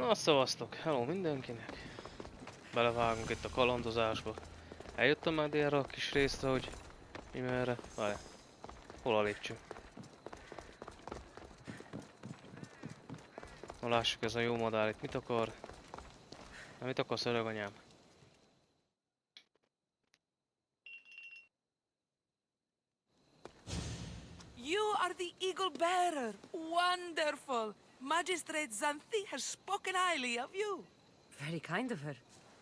Na, szavaztok. Hello mindenkinek. Belevágunk itt a kalandozásba. Eljöttem már délre a kis részre, hogy mi merre. Várj. Hol a lépcső? Na lássuk, ez a jó madár itt mit akar. Na, mit akarsz, öreg anyám? You are the eagle bearer. Wonderful. Magistrate Xanthi has spoken highly of you. Very kind of her.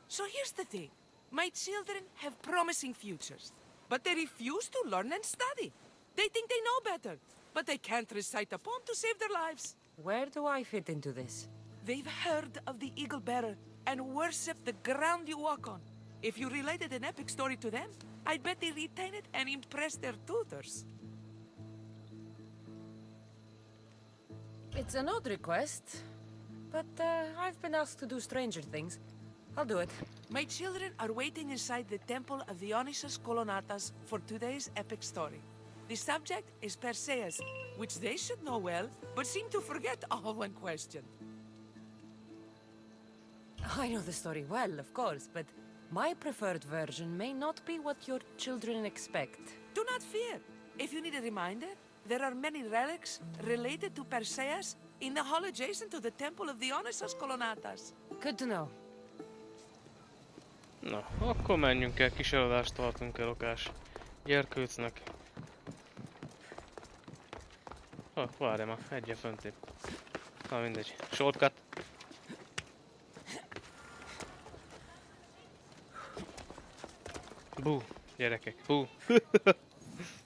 So here's the thing. My children have promising futures, but they refuse to learn and study. They think they know better, but they can't recite a poem to save their lives. Where do I fit into this? They've heard of the eagle bearer and worship the ground you walk on. If you related an epic story to them, I'd bet they retain it and impress their tutors. It's an odd request, but I've been asked to do stranger things. I'll do it. My children are waiting inside the temple of the Onyxus Kolonatas for today's epic story. The subject is Perseus, which they should know well, but seem to forget all when questioned. I know the story well, of course, but my preferred version may not be what your children expect. Do not fear. If you need a reminder, there are many relics related to Perseus in the hall adjacent to the temple of the Onyxus Kolonatas. Good to know. Na, akkor menjünk el, kis eladást tartunk el okás gyerkőcnek. Várj már, egyen föntép. Na mindegy, shortcut. Bú, gyerekek, bú.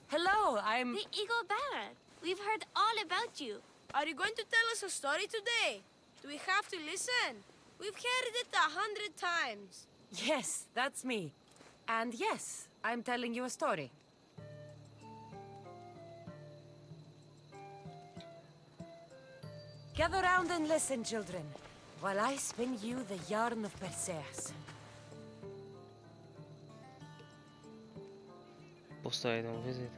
Hello, I'm... The Eagle Bearer. We've heard all about you. Are you going to tell us a story today? Do we have to listen? We've heard it 100 times. Yes, that's me. And yes, I'm telling you a story. Gather round and listen, children, while I spin you the yarn of Perseus. Poseidon visit.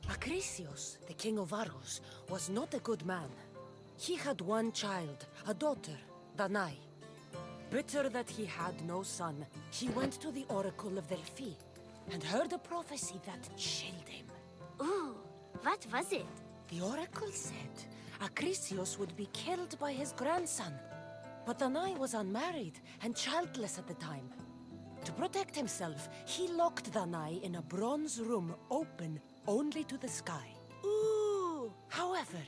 Acrisius, the king of Argos, was not a good man. He had one child, a daughter, Danae. Bitter that he had no son, he went to the oracle of Delphi and heard a prophecy that chilled him. Ooh, what was it? The oracle said Acrisius would be killed by his grandson. But Danae was unmarried and childless at the time. To protect himself, he locked Danae in a bronze room open only to the sky. Ooh! However,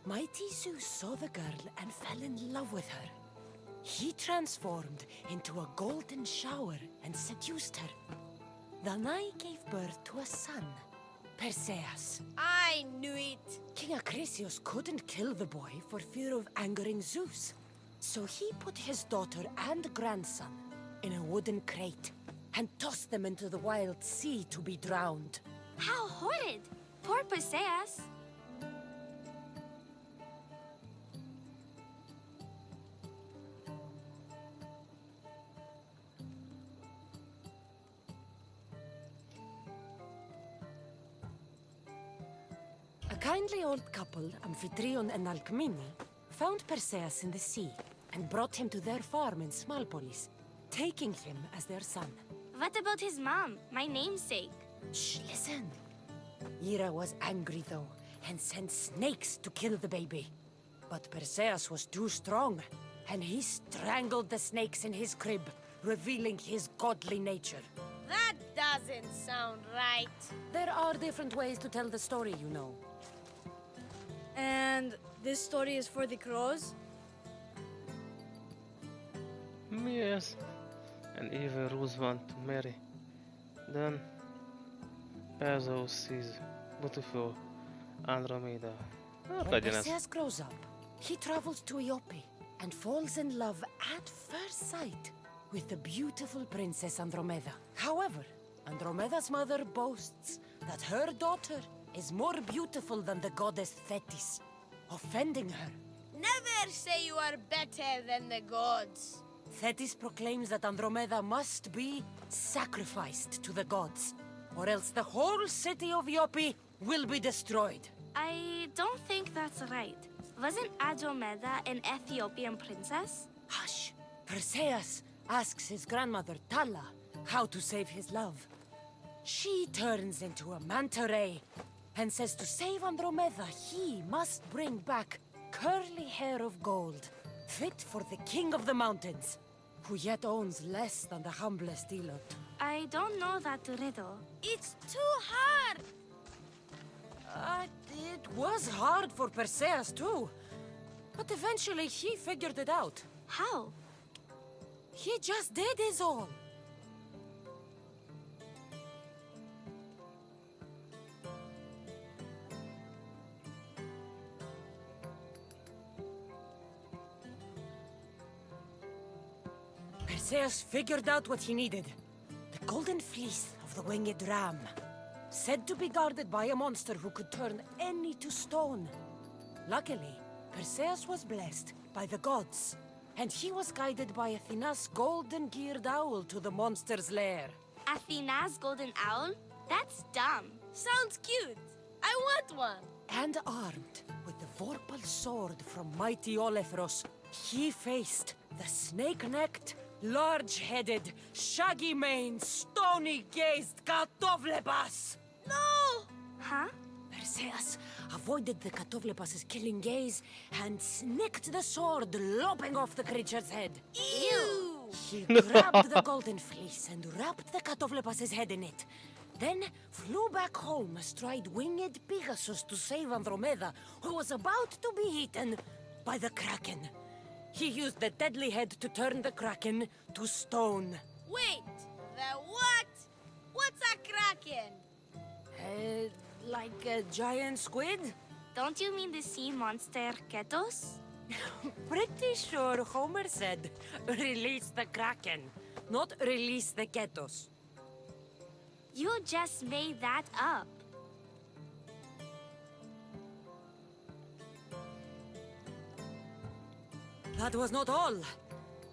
mighty Zeus saw the girl and fell in love with her. He transformed into a golden shower and seduced her. Danae gave birth to a son, Perseus. I knew it. King Acrisius couldn't kill the boy for fear of angering Zeus. So he put his daughter and grandson in a wooden crate and tossed them into the wild sea to be drowned. How horrid! Poor Perseus. A kindly old couple, Amphitryon and Alcmene, found Perseus in the sea and brought him to their farm in Smalpolis, taking him as their son. What about his mom, my namesake? Shh, listen. Hera was angry though, and sent snakes to kill the baby. But Perseus was too strong, and he strangled the snakes in his crib, revealing his godly nature. That doesn't sound right. There are different ways to tell the story, you know. And this story is for the crows? Yes. And evil rules want to marry. Then Perseus sees beautiful Andromeda. When Perseus grows up, he travels to Iope and falls in love at first sight with the beautiful princess Andromeda. However, Andromeda's mother boasts that her daughter is more beautiful than the goddess Thetis, offending her. Never say you are better than the gods. Thetis proclaims that Andromeda must be sacrificed to the gods, or else the whole city of Iope will be destroyed. I don't think that's right. Wasn't Andromeda an Ethiopian princess? Hush! Perseus asks his grandmother, Tala, how to save his love. She turns into a manta ray and says to save Andromeda, he must bring back curly hair of gold, fit for the king of the mountains, who yet owns less than the humblest elot. I don't know that riddle. It's too hard! It was hard for Perseus too, but eventually he figured it out. How? He just did is all. Perseus figured out what he needed. The golden fleece of the winged ram. Said to be guarded by a monster who could turn any to stone. Luckily, Perseus was blessed by the gods, and he was guided by Athena's golden-geared owl to the monster's lair. Athena's golden owl? That's dumb. Sounds cute. I want one. And armed with the Vorpal sword from mighty Olethros, he faced the snake-necked, large-headed, shaggy-maned, stony-gazed Katovlepas! No! Huh? Perseus avoided the Katovlepas's killing gaze and snicked the sword, lopping off the creature's head. Ew! He grabbed the golden fleece and wrapped the Katovlepas's head in it. Then flew back home astride winged Pegasus to save Andromeda, who was about to be eaten by the Kraken. He used the deadly head to turn the Kraken to stone. Wait, the what? What's a kraken? Like a giant squid? Don't you mean the sea monster Ketos? Pretty sure Homer said, release the Kraken, not release the Ketos. You just made that up. That was not all.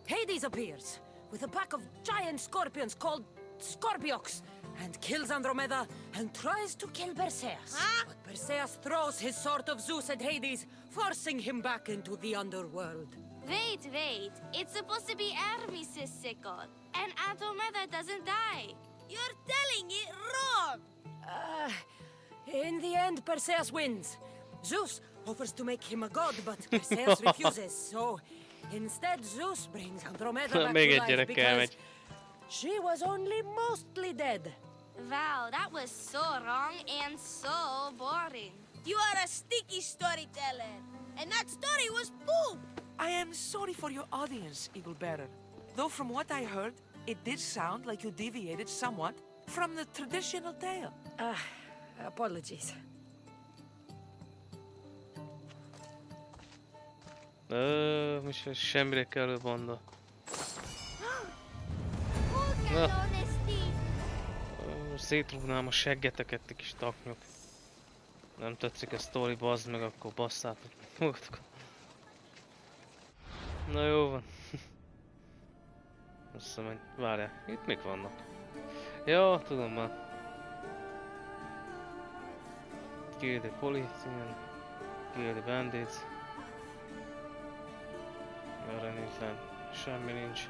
Hades appears with a pack of giant scorpions called Scorpiox and kills Andromeda and tries to kill Perseus. Huh? But Perseus throws his sword of Zeus at Hades, forcing him back into the underworld. Wait. It's supposed to be Hermes' sickle, and Andromeda doesn't die. You're telling it wrong! In the end, Perseus wins. Zeus offers to make him a god, but Perseus refuses, so instead Zeus brings Andromeda back Még to egy life gyerek because elmegy. she was only mostly dead. Wow, that was so wrong and so boring. You are a sticky storyteller, and that story was poop! I am sorry for your audience, Eagle Bearer. Though from what I heard, it did sound like you deviated somewhat from the traditional tale. Apologies. Most semmire kellő banda. Look Na. at Honesty. Szétrúgnám a seggeteket, ti kis taknyok. Nem tetszik a sztori, bazd meg, akkor basszátok magatokat. Na jó van. Összemegy. Várjál, itt mik vannak? Ja, tudom már. Kill the policeman. Kill the bandits. Arra nincs lent. Semmi nincs.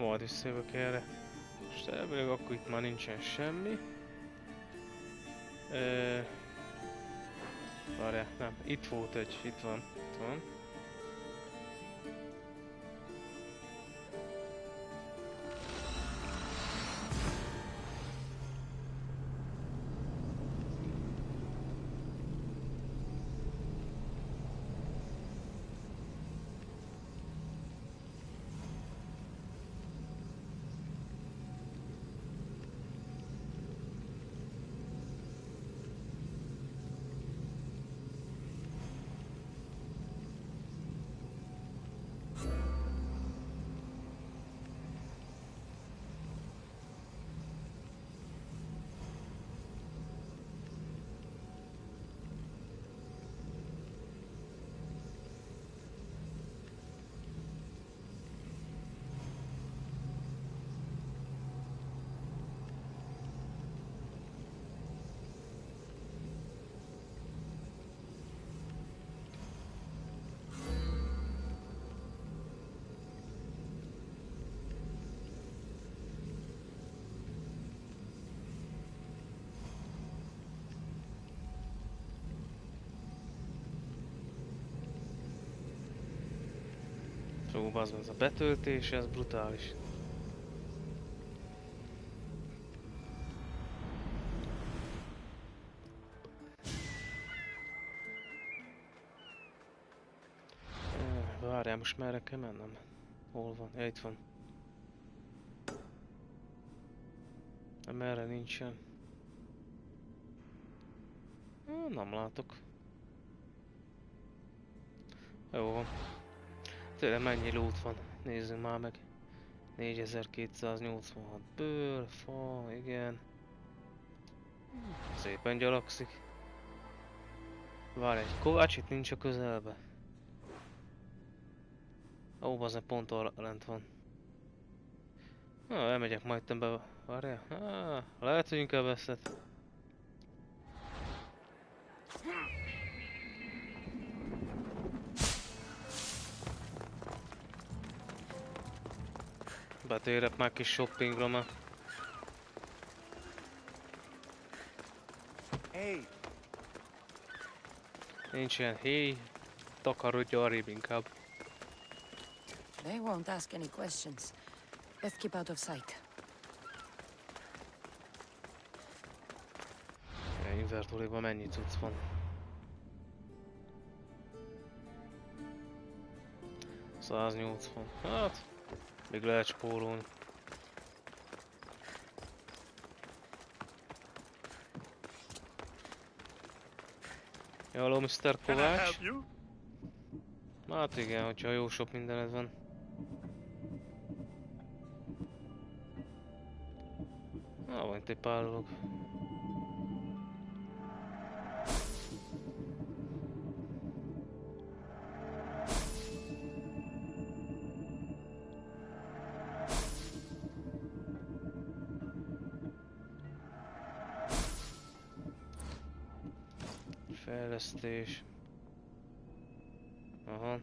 Majd visszajövök erre. Most elvileg akkor itt már nincsen semmi. Várjál, nem, itt volt egy, itt van. Fú, bazd meg, ez a betöltés, ez brutális. Várjál, most merre kell mennem? Hol van? Ja, itt van. Merre nincsen? Nem látok. Jó van. Tényleg mennyi loot van? Nézzünk már meg. 4286 bőr, fa, igen. Szépen gyalagszik. Várj, egy kovács itt nincs a közelbe. Ó, az pont arra lent van. Na, elmegyek majd többe. Várjál. Lehet, hogy inkább veszed. Betérek már kis shoppingra már. Hey, Nincs ilyen héj. Takarodj arrébb inkább. They won't ask any questions. Let's keep out of sight. Ilyen inventoryban mennyi cucc van? $180. Hát, még lehet spórolni. Hello, Mr. Kovács. Hát igen, hogyha jó sok mindened van. Van itt egy pár dolog. Fejlesztés. Aha.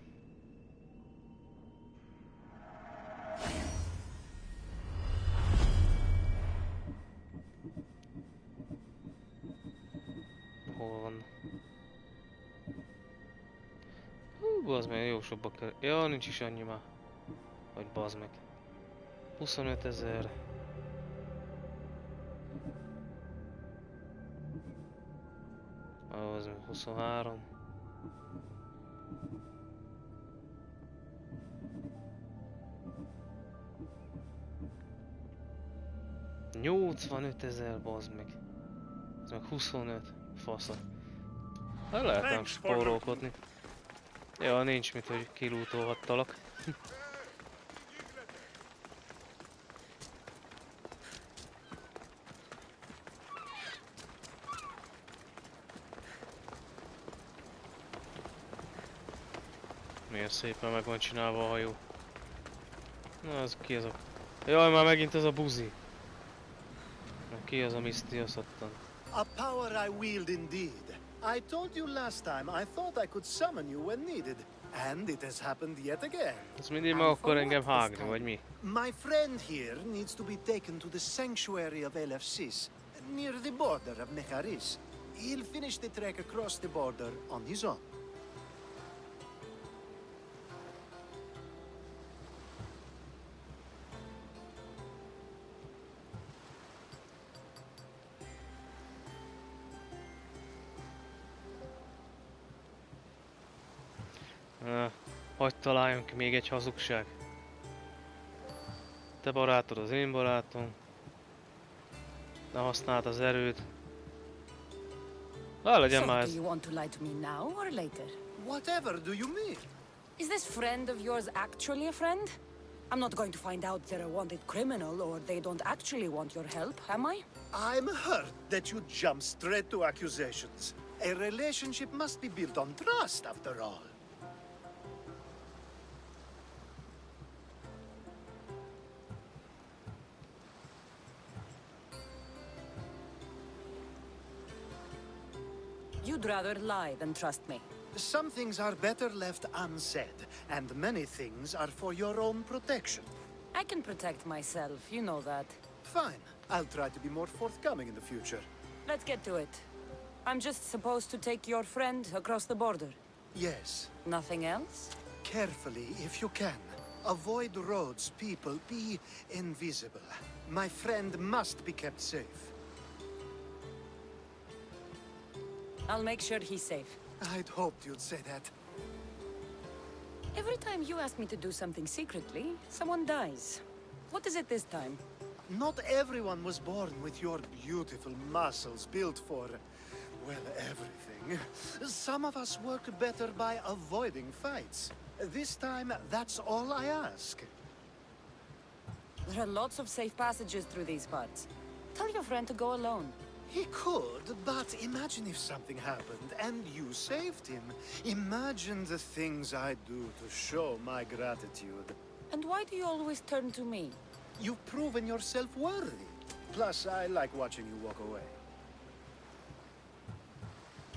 Hol van? Bazd meg, jó sokba kell. Ja, nincs is annyi már. Vagy bazd meg. 25 000. Az 23. $85 000, bazd meg. Ez meg 25. Fasza. Hát lehetem spórolkodni. Ja, nincs mit, hogy kilútolhattalak. Milyen szépen meg van csinálva a hajó. Na, az ki az a... Jaj, már megint ez a buzi. Na, ki az a Misty, azt adtam. a power I wield indeed. I told you last time I thought I could summon you when needed, and it has happened yet again. Ez mindig meg akar engem hágni, vagy mi? My friend here needs to be taken to the sanctuary of Elefsis, near the border of Necharis. He'll finish the trek across the border on his own. Hadd találjunk ki még egy hazugság. Te barátod az én barátom. Ne használd az erőd. Legyen már So, ez. do you want to lie to me now or later? Whatever do you mean? Is this friend of yours actually a friend? I'm not going to find out they're a wanted criminal or they don't actually want your help, am I? I'm hurt that you jump straight to accusations. A relationship must be built on trust, after all. You'd rather lie than trust me. Some things are better left unsaid, and many things are for your own protection. I can protect myself, you know that. Fine. I'll try to be more forthcoming in the future. Let's get to it. I'm just supposed to take your friend across the border. Yes. Nothing else? carefully if you can. Avoid roads, people. Be invisible. My friend must be kept safe. I'll make sure he's safe. I'd hoped you'd say that. Every time you ask me to do something secretly, someone dies. What is it this time? Not everyone was born with your beautiful muscles built for, well, everything. Some of us work better by avoiding fights. This time, that's all I ask. There are lots of safe passages through these parts. Tell your friend to go alone. He could, but imagine if something happened and you saved him. Imagine the things I'd do to show my gratitude. And why do you always turn to me? You've proven yourself worthy. Plus, I like watching you walk away.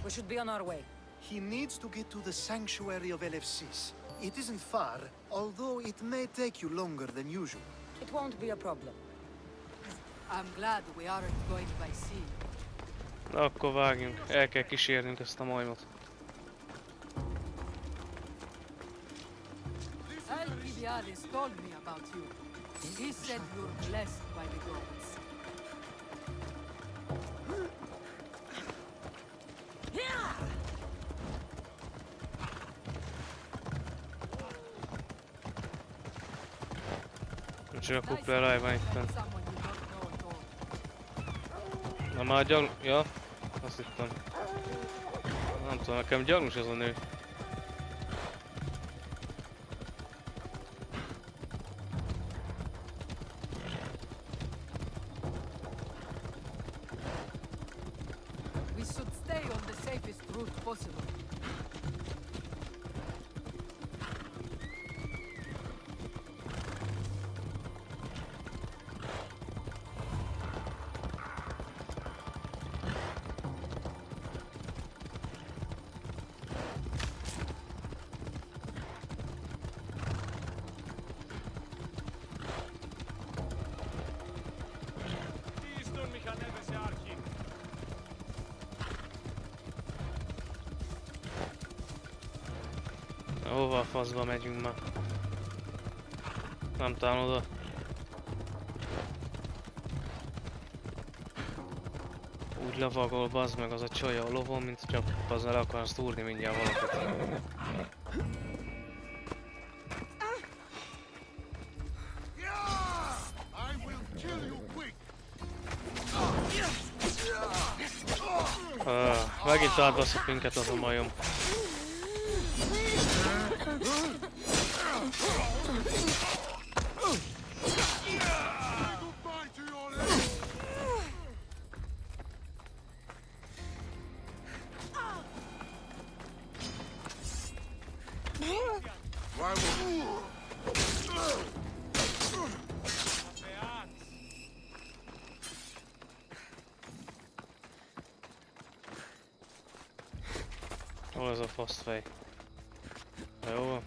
We should be on our way. He needs to get to the sanctuary of LFCs. It isn't far, although it may take you longer than usual. It won't be a problem. I'm glad we aren't going by sea. Na, akkor vágjunk. El kell kísérnünk ezt a majmot. Alcibiades told me about you. He said you're blessed by the gods. Csak a kupla rajban itten. Someone you don't know at all. Na már gyalog... Ja, azt hittem. Nem tudom, nekem gyanús ez a nő. We should stay on the safest route possible. Hova a faszba megyünk már? Nem talán oda. Úgy lavagol bazd meg az a csaj a lovon, mint csak az le akarsz túrni mindjárt valakit. Megint átbaszott minket az a majom. Hol ez a faszfej? Jó van.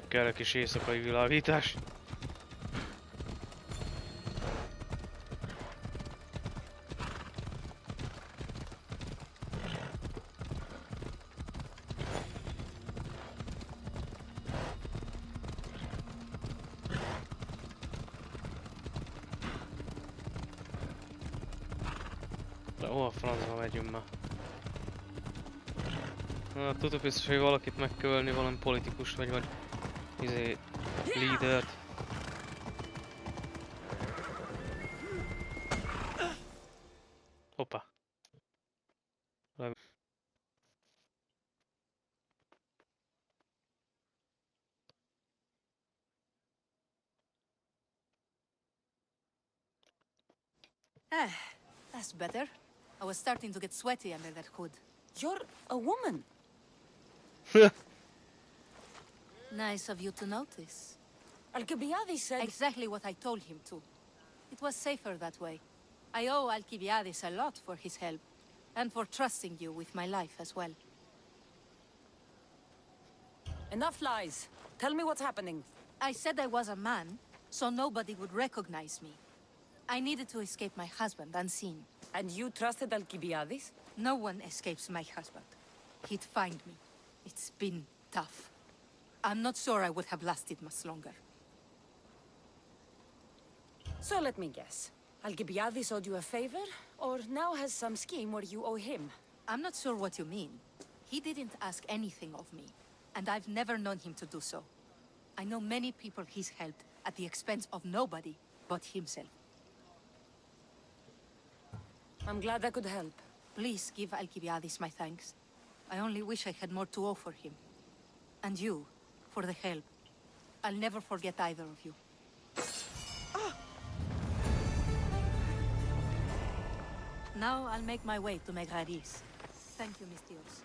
Kell egy kis éjszakai világítás. De hol a francba megyünk már? Na, tudok biztos, hogy valakit meg kell ölni, valami politikus vagy lídert. Hoppá. That's better. I was starting to get sweaty under that hood. You're a woman. Nice of you to notice. Alcibiades said... Exactly what I told him to. It was safer that way. I owe Alcibiades a lot for his help, and for trusting you with my life as well. Enough lies. Tell me what's happening. I said I was a man, so nobody would recognize me. I needed to escape my husband unseen. And you trusted Alcibiades? No one escapes my husband. He'd find me. It's been tough. I'm not sure I would have lasted much longer. So let me guess. Alcibiades owed you a favor, or now has some scheme where you owe him? I'm not sure what you mean. He didn't ask anything of me, and I've never known him to do so. I know many people he's helped at the expense of nobody but himself. I'm glad I could help. Please give Alcibiades my thanks. I only wish I had more to offer him. And you, for the help. I'll never forget either of you. Now I'll make my way to Megraris. Thank you, Mistios.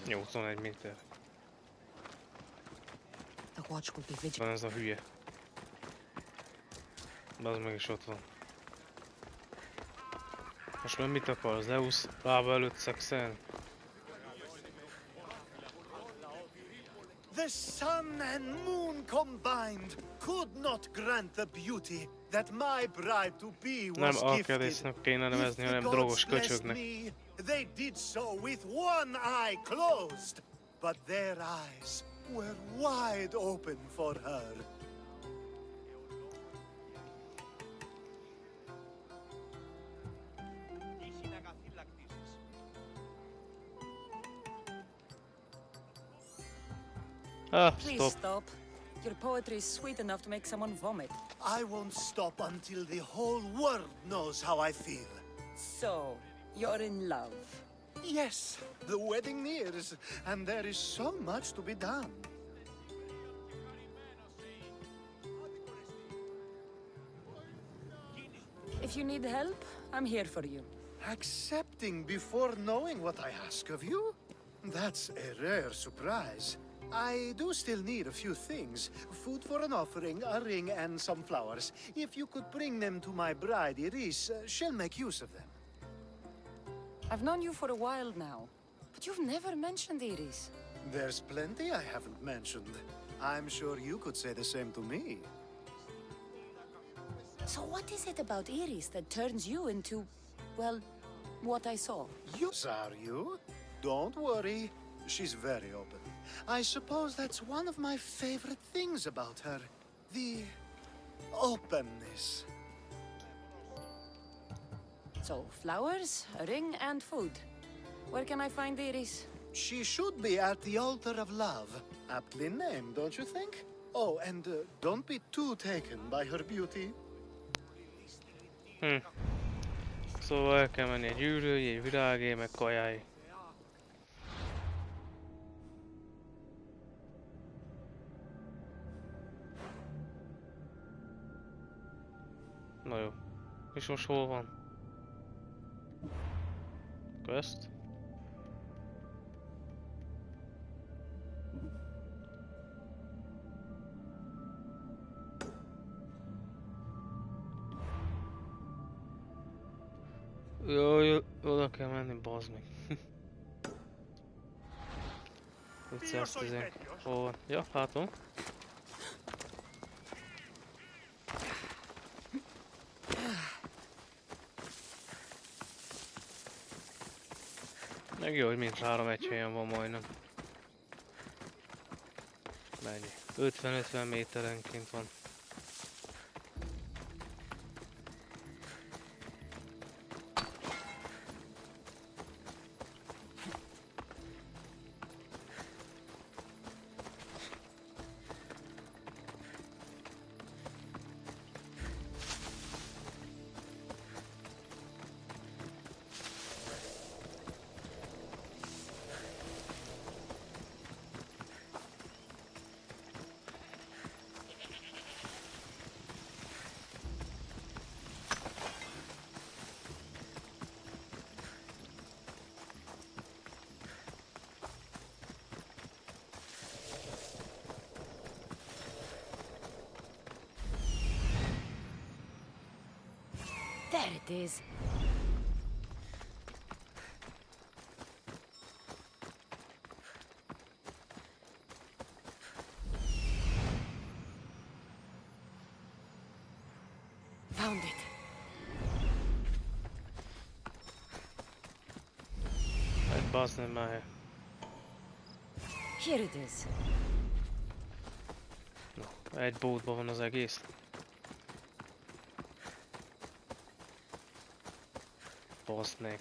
81 méter. The watch will be vigilant. Van ez a hülye. Bazd meg is ott van. Most már mit akar? Zeus lába előtt szexelni? The sun and moon combined could not grant the beauty that my bride-to-be Nem was gifted. Alkadésznak kéne nevezni, If hanem the drogos gods blessed köcsögnek. me, they did so with one eye closed, but their eyes were wide open for her. Ah, Please stop. stop. Your poetry is sweet enough to make someone vomit. I won't stop until the whole world knows how I feel. So, you're in love. Yes, the wedding nears, and there is so much to be done. If you need help, I'm here for you. Accepting before knowing what I ask of you? That's a rare surprise. I do still need a few things. Food for an offering, a ring, and some flowers. If you could bring them to my bride, Iris, she'll make use of them. I've known you for a while now, but you've never mentioned Iris. There's plenty I haven't mentioned. I'm sure you could say the same to me. So what is it about Iris that turns you into, well, what I saw? Yes, are you? Don't worry. She's very open. I suppose that's one of my favorite things about her. The openness. So, flowers, a ring, and food. Where can I find Iris? She should be at the altar of love. Aptly named, don't you think? Oh, and don't be too taken by her beauty. Szóval el kell menni egy gyűrűi, egy virágé, meg kajái. Na jó. És most hol van? Quest? Jaj, oda kell menni, bazd meg. 510. Hol van? Ja, látom. Meg jó, hogy mind 3 egy helyen van majdnem. Mennyi? 50-50 méterenként van. There it is. Found it. Bazd meg már. Here it is. Egy bótban van az egész. Bazd meg.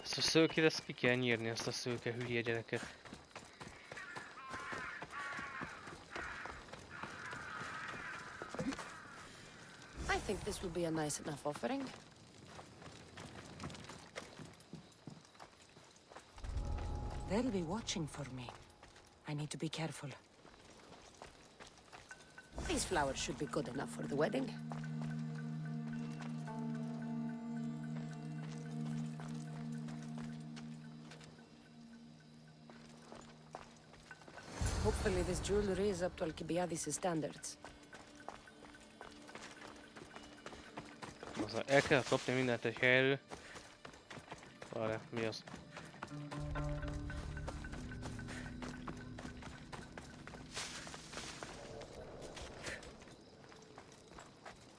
Ezt a szőkét, ezt ki kell nyírni, ezt a szőke hülye gyereket. I think this will be a nice enough offering. They'll be watching for me. I need to be careful. These flowers should be good enough for the wedding. Hopefully this jewelry is up to Alcibiadis' standards. El kell kapni mindent egy helyről. Várjál, mi az?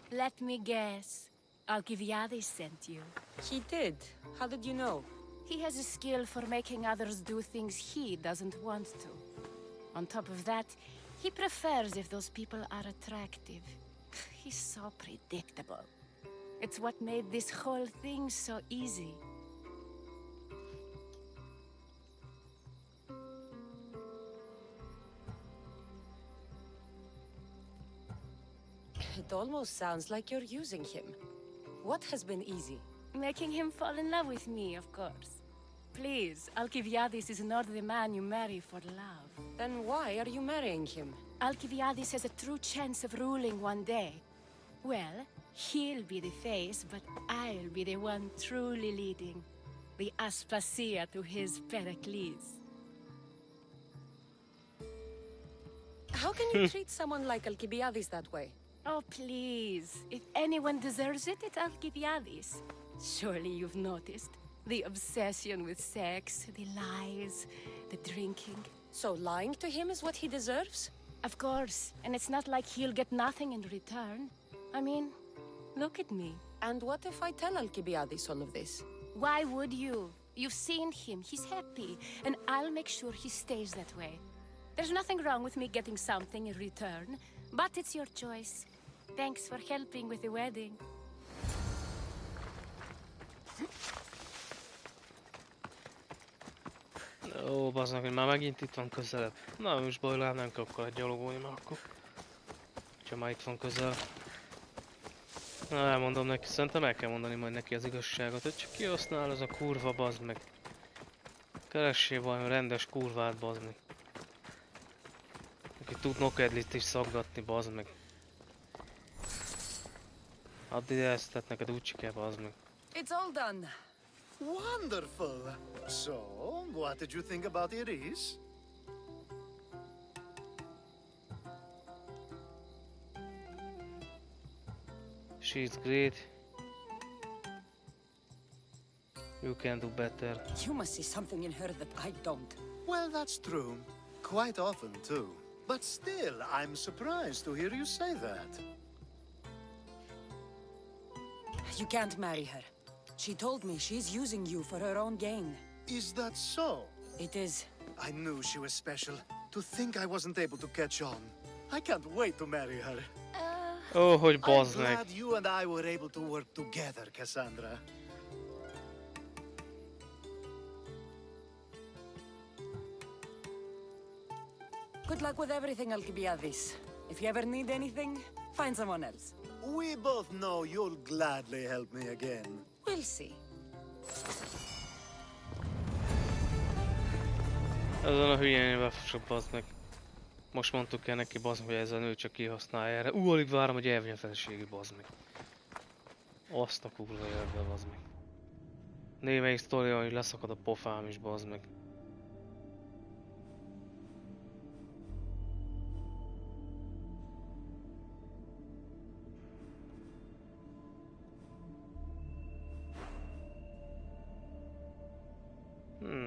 Let me guess. Alcibiades sent you. He did. How did you know? He has a skill for making others do things he doesn't want to. On top of that, he prefers if those people are attractive. He's so predictable. It's what made this whole thing so easy. It almost sounds like you're using him. What has been easy? Making him fall in love with me, of course. Please, Alcibiades is not the man you marry for love. Then why are you marrying him? Alcibiades has a true chance of ruling one day. Well, he'll be the face, but I'll be the one truly leading. The Aspasia to his Pericles. How can you treat someone like Alcibiades that way? Oh, please. If anyone deserves it, it's Alcibiades. Surely you've noticed. The obsession with sex, the lies, the drinking. So lying to him is what he deserves? Of course, and it's not like he'll get nothing in return. I mean, look at me. And what if I tell Alcibiades all of this? Why would you? You've seen him, he's happy, and I'll make sure he stays that way. There's nothing wrong with me getting something in return, but it's your choice. Thanks for helping with the wedding. Ó, bazdmeg, hogy már megint itt van közelebb. Na, most bajlám, nem kell akkor gyalogolni már akkor. Ha már itt van közel. Na, elmondom neki, szerintem el kell mondani majd neki az igazságot, hogy csak kihasznál az a kurva, bazd meg. Keressél valami rendes kurvát, bazd meg. Aki tud nokedlit is szaggatni, bazd meg. Add ide ezt, tehát neked úgy kell, bazd meg. It's all done. Wonderful! So, what did you think about Iris? She's great. You can do better. You must see something in her that I don't. Well, that's true. Quite often, too. But still, I'm surprised to hear you say that. You can't marry her. She told me she's using you for her own gain. Is that so? It is. I knew she was special. To think I wasn't able to catch on. I can't wait to marry her. Ó, hogy I'm bazd meg. glad you and I were able to work together, Cassandra. Good luck with everything, Alcibiades. If you ever need anything, find someone else. We both know you'll gladly help me again. We'll see. Ezen a hülyénél csak bazd meg. Most mondtuk el neki, bazd meg, hogy ez a nő csak kihasználja erre. Alig várom, hogy elvegye a feleségű, bazd meg. Azt a kurva életbe, bazd meg. Némelyik sztoria, hogy leszakad a pofám is, bazd meg.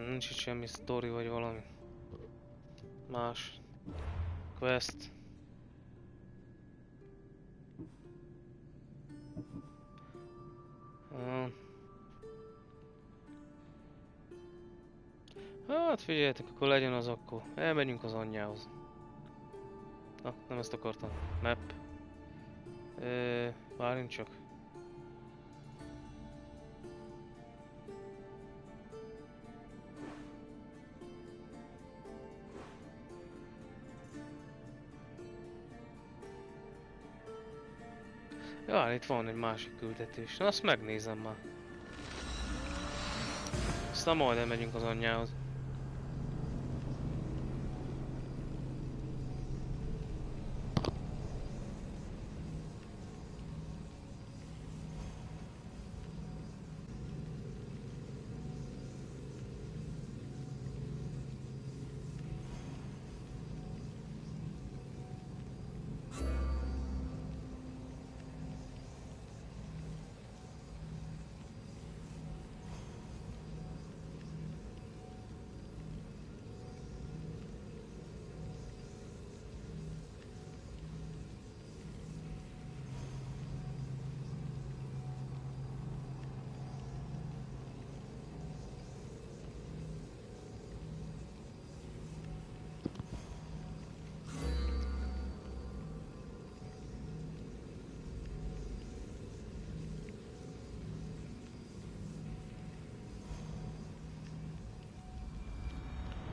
Nincs itt semmi sztori vagy valami más. Quest. Hát figyeljetek, akkor legyen az akkor. Elmegyünk az anyjához. Na, nem ezt akartam. Map. Várjunk csak. Ja, itt van egy másik küldetés. Na, azt megnézem már. Aztán majd elmegyünk az anyjához.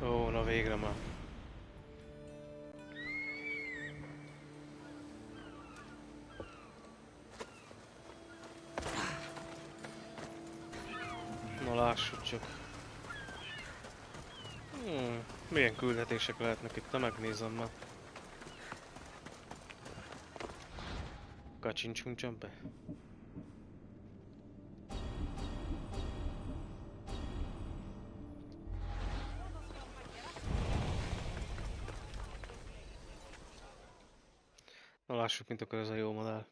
Ó, na végre már. Na lássuk csak. Milyen küldetések lehetnek itt, te megnézem már. Kacsincsunk csak be. Na lássuk, mint akar ez a jó modell.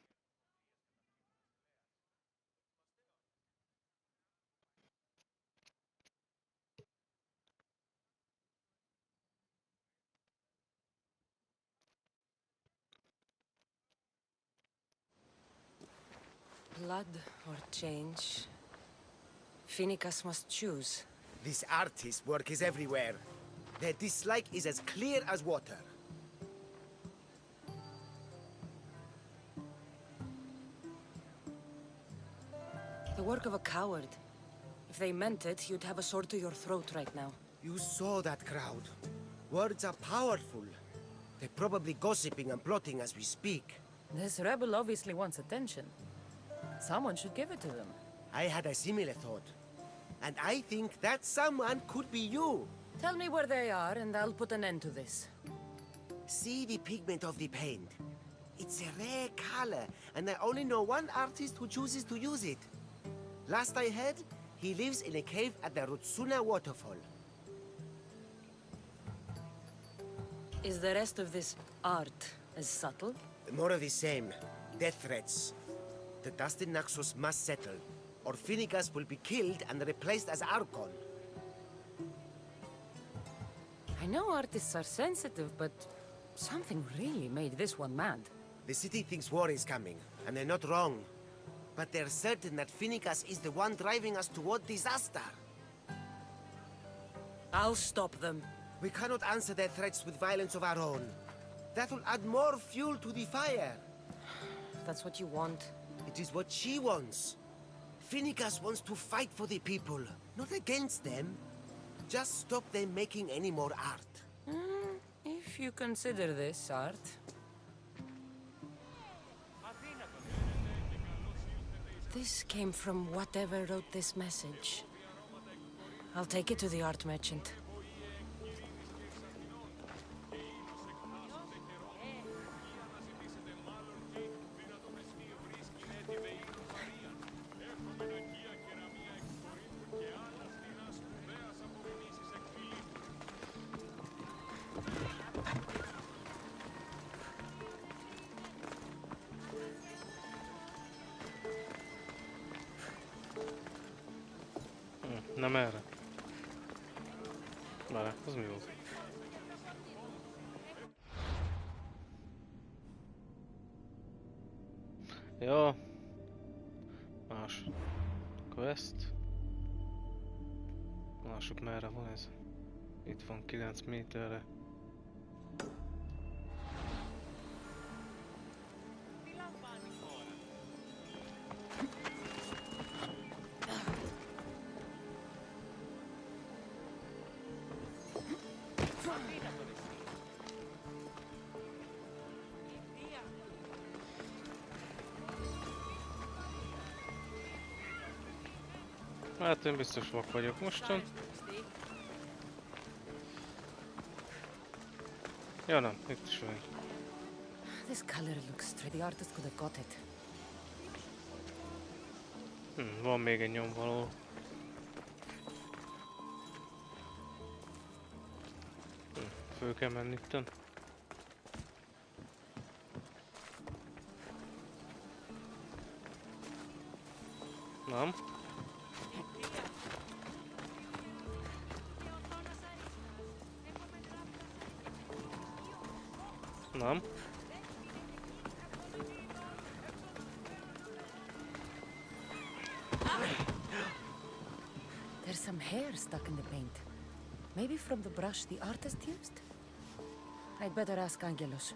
Blood or change? Finicus must choose. This artist's work is everywhere. Their dislike is as clear as water. The work of a coward. If they meant it, you'd have a sword to your throat right now. You saw that crowd. Words are powerful. They're probably gossiping and plotting as we speak. This rebel obviously wants attention. Someone should give it to them. I had a similar thought. And I think that someone could be you. Tell me where they are, and I'll put an end to this. See the pigment of the paint. It's a rare color, and I only know one artist who chooses to use it. Last I heard, he lives in a cave at the Rutsuna waterfall. Is the rest of this art as subtle? More of the same. Death threats. The dust in Naxos must settle, or Finicus will be killed and replaced as Archon. I know artists are sensitive, but something really made this one mad. The city thinks war is coming, and they're not wrong. But they're certain that Finicus is the one driving us toward disaster. I'll stop them. We cannot answer their threats with violence of our own. That will add more fuel to the fire. If that's what you want. It is what she wants. Finicus wants to fight for the people, not against them. Just stop them making any more art. If you consider this art. This came from whatever wrote this message. I'll take it to the art merchant. Nem erre. Várj, az mi volt? Jó. Más. Quest. Lássuk merre van ez. Itt van 9 méterre. Hát én biztos vak vagyok mostan. Ja nem, itt is vagy. This color looks straight. The artist could have got it. Van még egy nyomvaló. Föl kell menni itten. Nem. Nem. There's some hair stuck in the paint. Maybe from the brush the artist used? I'd better ask Angelos.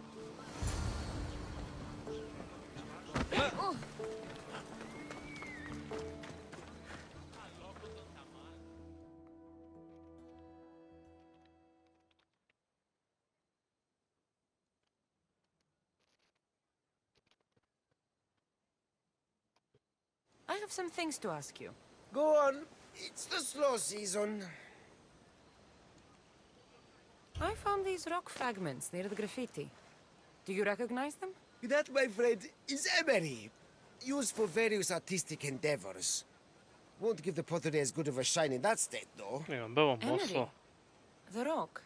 I have some things to ask you. Go on. It's the slow season. I found these rock fragments near the graffiti. Do you recognize them? That, my friend, is emery. Used for various artistic endeavors. Won't give the pottery as good of a shine in that state, though. Igen, be van Emery. baszva. The rock.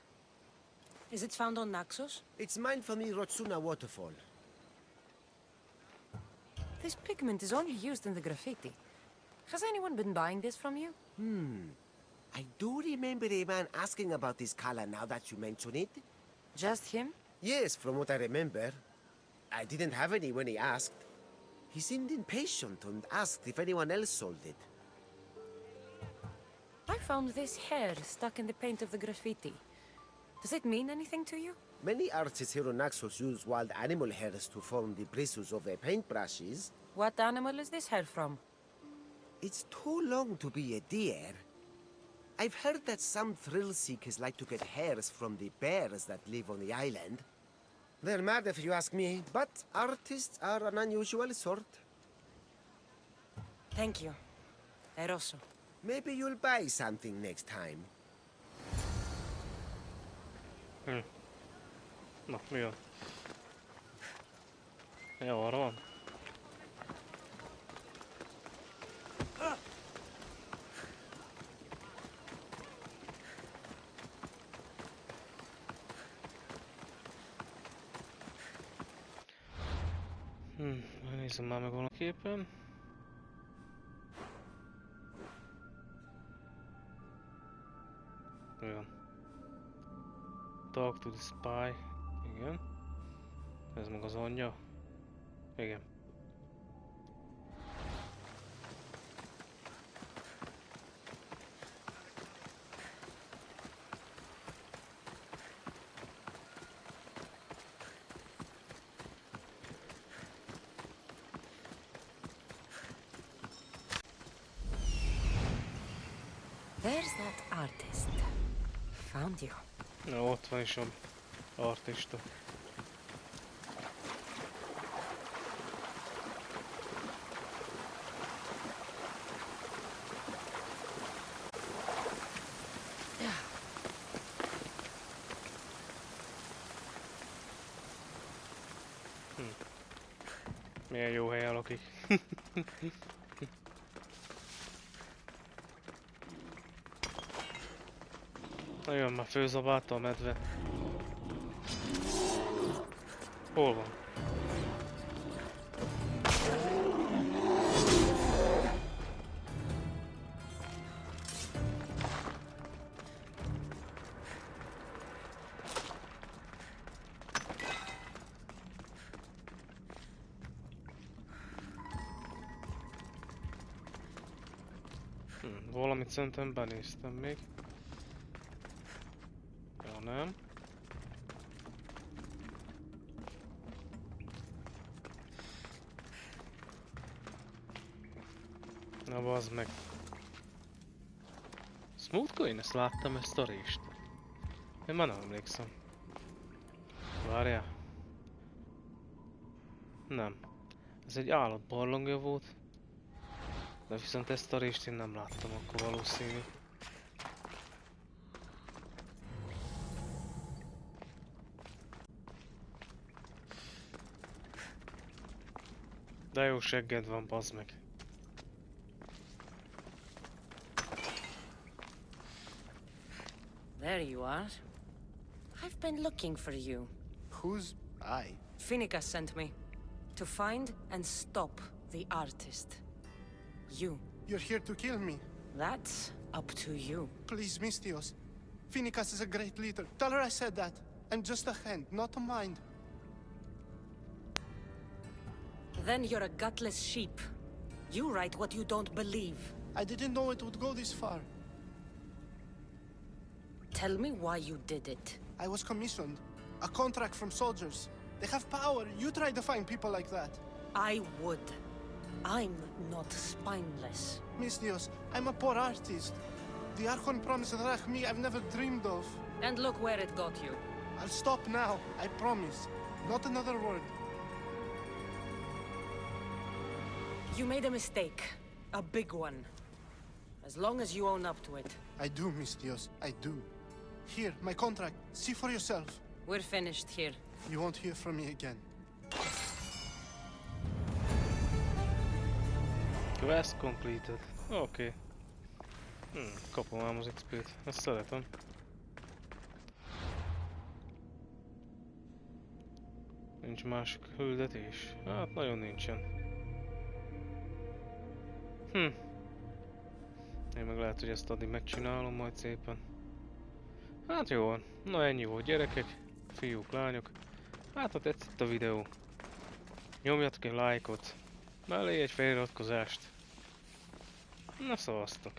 Is it found on Naxos? It's mined from the Rotsuna waterfall. This pigment is only used in the graffiti. Has anyone been buying this from you? I do remember a man asking about this color now that you mention it. Just him? Yes, from what I remember. I didn't have any when he asked. He seemed impatient and asked if anyone else sold it. I found this hair stuck in the paint of the graffiti. Does it mean anything to you? Many artists here on Naxos use wild animal hairs to form the bristles of their paintbrushes. What animal is this hair from? It's too long to be a deer. I've heard that some thrill seekers like to get hairs from the bears that live on the island. They're mad if you ask me, but artists are an unusual sort. Thank you. Eroso. Maybe you'll buy something next time. Na, mi van? Jó, arra van. Nézzem már meg valaképpen. Olyan. Talk to the spy. Igen. Ez meg az anyja. Igen. There's that artist. Found you. Na, ott van is a artista. Milyen jó helyen lakik. Nagyon már főzabálta a medve. Hol van? Valamit szerintem benéztem még. nem. Na bazd meg. Smoothko, én ezt láttam, ezt a rést. Én már nem emlékszem. Várjál. Nem. Ez egy állatbarlangja volt. De viszont ezt a rést én nem láttam, akkor valószínű. De jó segged van, bazd meg. There you are. I've been looking for you. Who's I? Finica sent me to find and stop the artist. You. You're here to kill me. That's up to you. Please, Mistios. Finicas is a great leader. Tell her I said that. I'm just a hand, not a mind. Then you're a gutless sheep. You write what you don't believe. I didn't know it would go this far. Tell me why you did it. I was commissioned. A contract from soldiers. They have power. You try to find people like that. I would. I'm not spineless. Mistios, I'm a poor artist. The Archon promised Rachmi I've never dreamed of. And look where it got you. I'll stop now, I promise. Not another word. You made a mistake. A big one. As long as you own up to it. I do, Mistios, I do. Here, my contract. See for yourself. We're finished here. You won't hear from me again. Quest completed. Oké. Kapom ám az XP-t. Ezt szeretem. Nincs másik küldetés? Hát nagyon nincsen. Én meg lehet, hogy ezt addig megcsinálom majd szépen. Hát jó van. Na ennyi volt, gyerekek. Fiúk, lányok. Hát ha tetszett a videó, nyomjatok egy lájkot. Mellé egy feliratkozást. Na szavaztok.